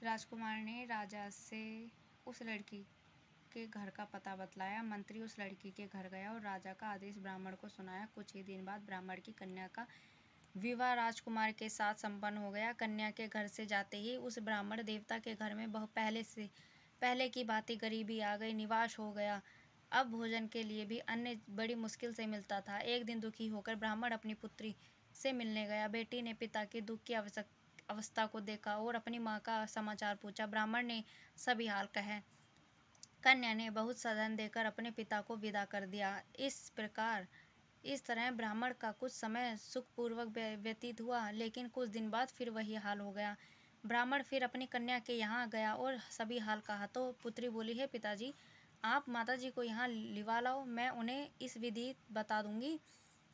राजकुमार ने राजा से उस लड़की के घर का पता बतलाया। मंत्री उस लड़की के घर गया और राजा का आदेश ब्राह्मण को सुनाया। कुछ ही दिन बाद ब्राह्मण की कन्या का विवाह राजकुमार के साथ संपन्न हो गया। कन्या के घर से जाते ही उस ब्राह्मण देवता के घर में बहुत पहले की भांति गरीबी आ गई, निवास हो गया। अब भोजन के लिए भी अन्न बड़ी मुश्किल से मिलता था। एक दिन दुखी होकर ब्राह्मण अपनी पुत्री से मिलने गया। बेटी ने पिता के दुख की अवस्था को देखा और अपनी माँ का समाचार पूछा। ब्राह्मण ने सभी हाल कहे। कन्या ने बहुत सा धन देकर अपने पिता को विदा कर दिया। इस तरह ब्राह्मण का कुछ समय सुखपूर्वक व्यतीत हुआ, लेकिन कुछ दिन बाद फिर वही हाल हो गया। ब्राह्मण फिर अपनी कन्या के यहाँ गया और सभी हाल कहा तो पुत्री बोली, हे पिताजी, आप माताजी को यहाँ लिवा लाओ, मैं उन्हें इस विधि बता दूंगी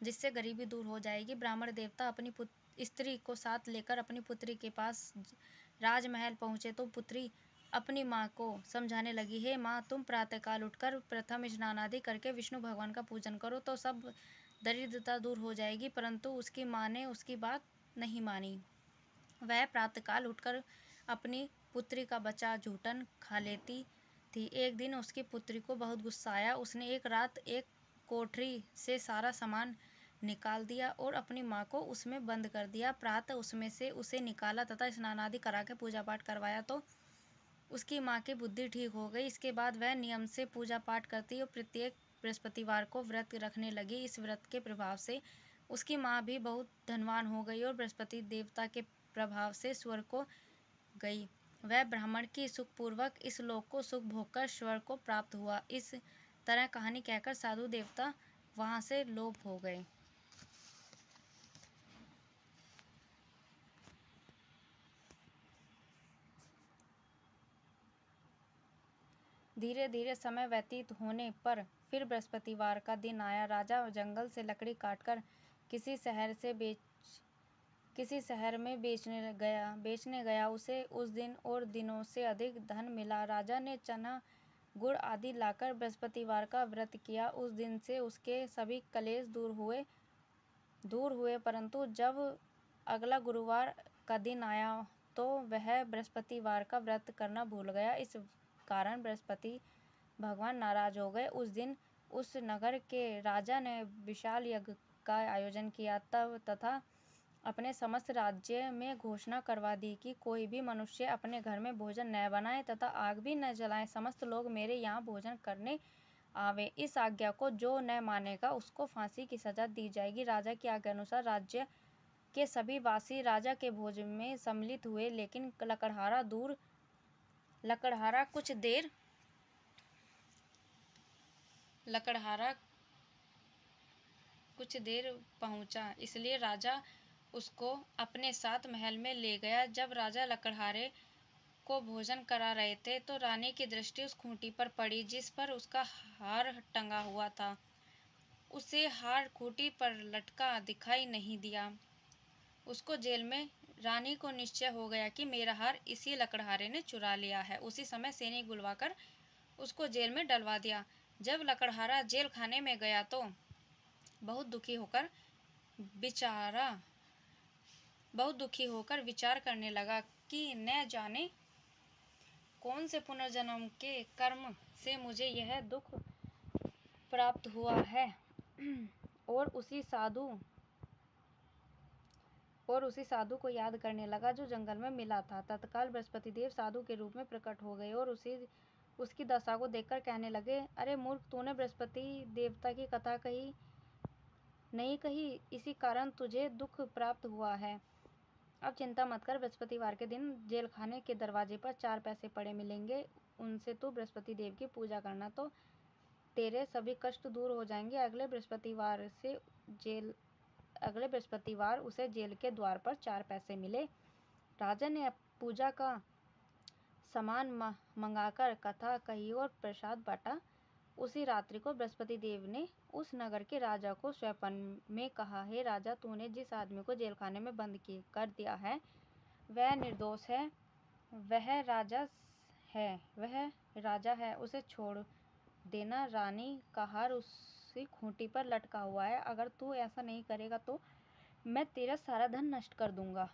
जिससे गरीबी दूर हो जाएगी। ब्राह्मण देवता अपनी स्त्री को साथ लेकर अपनी पुत्री के पास राजमहल पहुँचे तो पुत्री अपनी माँ को समझाने लगी, हे माँ, तुम प्रातःकाल उठकर प्रथम स्नान आदि करके विष्णु भगवान का पूजन करो तो सब दरिद्रता दूर हो जाएगी। परंतु उसकी माँ ने उसकी बात नहीं मानी। वह प्रातःकाल उठकर अपनी पुत्री का बचा झूठन खा लेती थी। एक दिन उसकी पुत्री को बहुत गुस्सा आया। उसने एक रात एक कोठरी से सारा सामान निकाल दिया और अपनी माँ को उसमें बंद कर दिया। प्रातः उसमें से उसे निकाला तथा स्नान आदि करा के पूजा पाठ करवाया तो उसकी माँ की बुद्धि ठीक हो गई। इसके बाद वह नियम से पूजा पाठ करती और प्रत्येक बृहस्पतिवार को व्रत रखने लगी। इस व्रत के प्रभाव से उसकी माँ भी बहुत धनवान हो गई और बृहस्पति देवता के प्रभाव से स्वर्ग को गई। वह ब्राह्मण की सुखपूर्वक इस लोक को सुख भोगकर स्वर्ग को प्राप्त हुआ। इस तरह कहानी कहकर साधु देवता वहां से लोप हो गए। धीरे धीरे समय व्यतीत होने पर फिर बृहस्पतिवार का दिन आया। राजा जंगल से लकड़ी काटकर किसी शहर में बेचने गया। उसे उस दिन और दिनों से अधिक धन मिला। राजा ने चना गुड़ आदि लाकर बृहस्पतिवार का व्रत किया। उस दिन से उसके सभी क्लेश दूर हुए। परंतु जब अगला गुरुवार का दिन आया तो वह बृहस्पतिवार का व्रत करना भूल गया। इस कारण बृहस्पति भगवान नाराज हो गए। उस दिन उस नगर के राजा ने विशाल यज्ञ का आयोजन किया तथा अपने समस्त राज्य में घोषणा करवा दी कि कोई भी मनुष्य अपने घर में भोजन न बनाए तथा आग भी न जलाए। समस्त लोग मेरे यहाँ भोजन करने आवे। इस आज्ञा को जो न मानेगा उसको फांसी की सजा दी जाएगी। राजा की आज्ञा अनुसार राज्य के सभी वासी राजा के भोजन में सम्मिलित हुए, लेकिन लकड़हारा कुछ देर पहुंचा, इसलिए राजा उसको अपने साथ महल में ले गया। जब राजा लकड़हारे को भोजन करा रहे थे तो रानी की दृष्टि उस खूंटी पर पड़ी जिस पर उसका हार टंगा हुआ था। उसे हार खूंटी पर लटका दिखाई नहीं दिया। उसको जेल में रानी को निश्चय हो गया कि मेरा हार इसी लकड़हारे ने चुरा लिया है। उसी समय सैनिक बुलवाकर उसको जेल में डलवा दिया। जब लकड़हारा जेल खाने में गया तो बहुत दुखी होकर विचार करने लगा कि न जाने कौन से पुनर्जन्म के कर्म से मुझे यह दुख प्राप्त हुआ है। और उसी साधु को याद करने लगा जो जंगल में मिला था। तत्काल बृहस्पति देव साधु के रूप में प्रकट हो गए और उसकी दशा को देखकर कहने लगे, अरे मूर्ख, तूने बृहस्पति देवता की कथा नहीं कही, इसी कारण तुझे दुख प्राप्त हुआ है। अब चिंता मत कर, बृहस्पतिवार के दिन जेल खाने के दरवाजे पर 4 पैसे पड़े मिलेंगे, उनसे तू बृहस्पति देव की पूजा करना तो तेरे सभी कष्ट दूर हो जाएंगे। अगले बृहस्पतिवार उसे जेल के द्वार पर 4 पैसे मिले। राजा ने पूजा का सामान मंगाकर कथा कही और प्रसाद बांटा। उसी रात्रि को बृहस्पति देव ने उस नगर के राजा को स्वप्न में कहा, हे राजा, तूने जिस आदमी को जेल खाने में बंद कर दिया है वह निर्दोष है, वह राजा है, उसे छोड़ देना। रानी का हार उसी खूंटी पर लटका हुआ है। अगर तू ऐसा नहीं करेगा तो मैं तेरा सारा धन नष्ट कर दूंगा।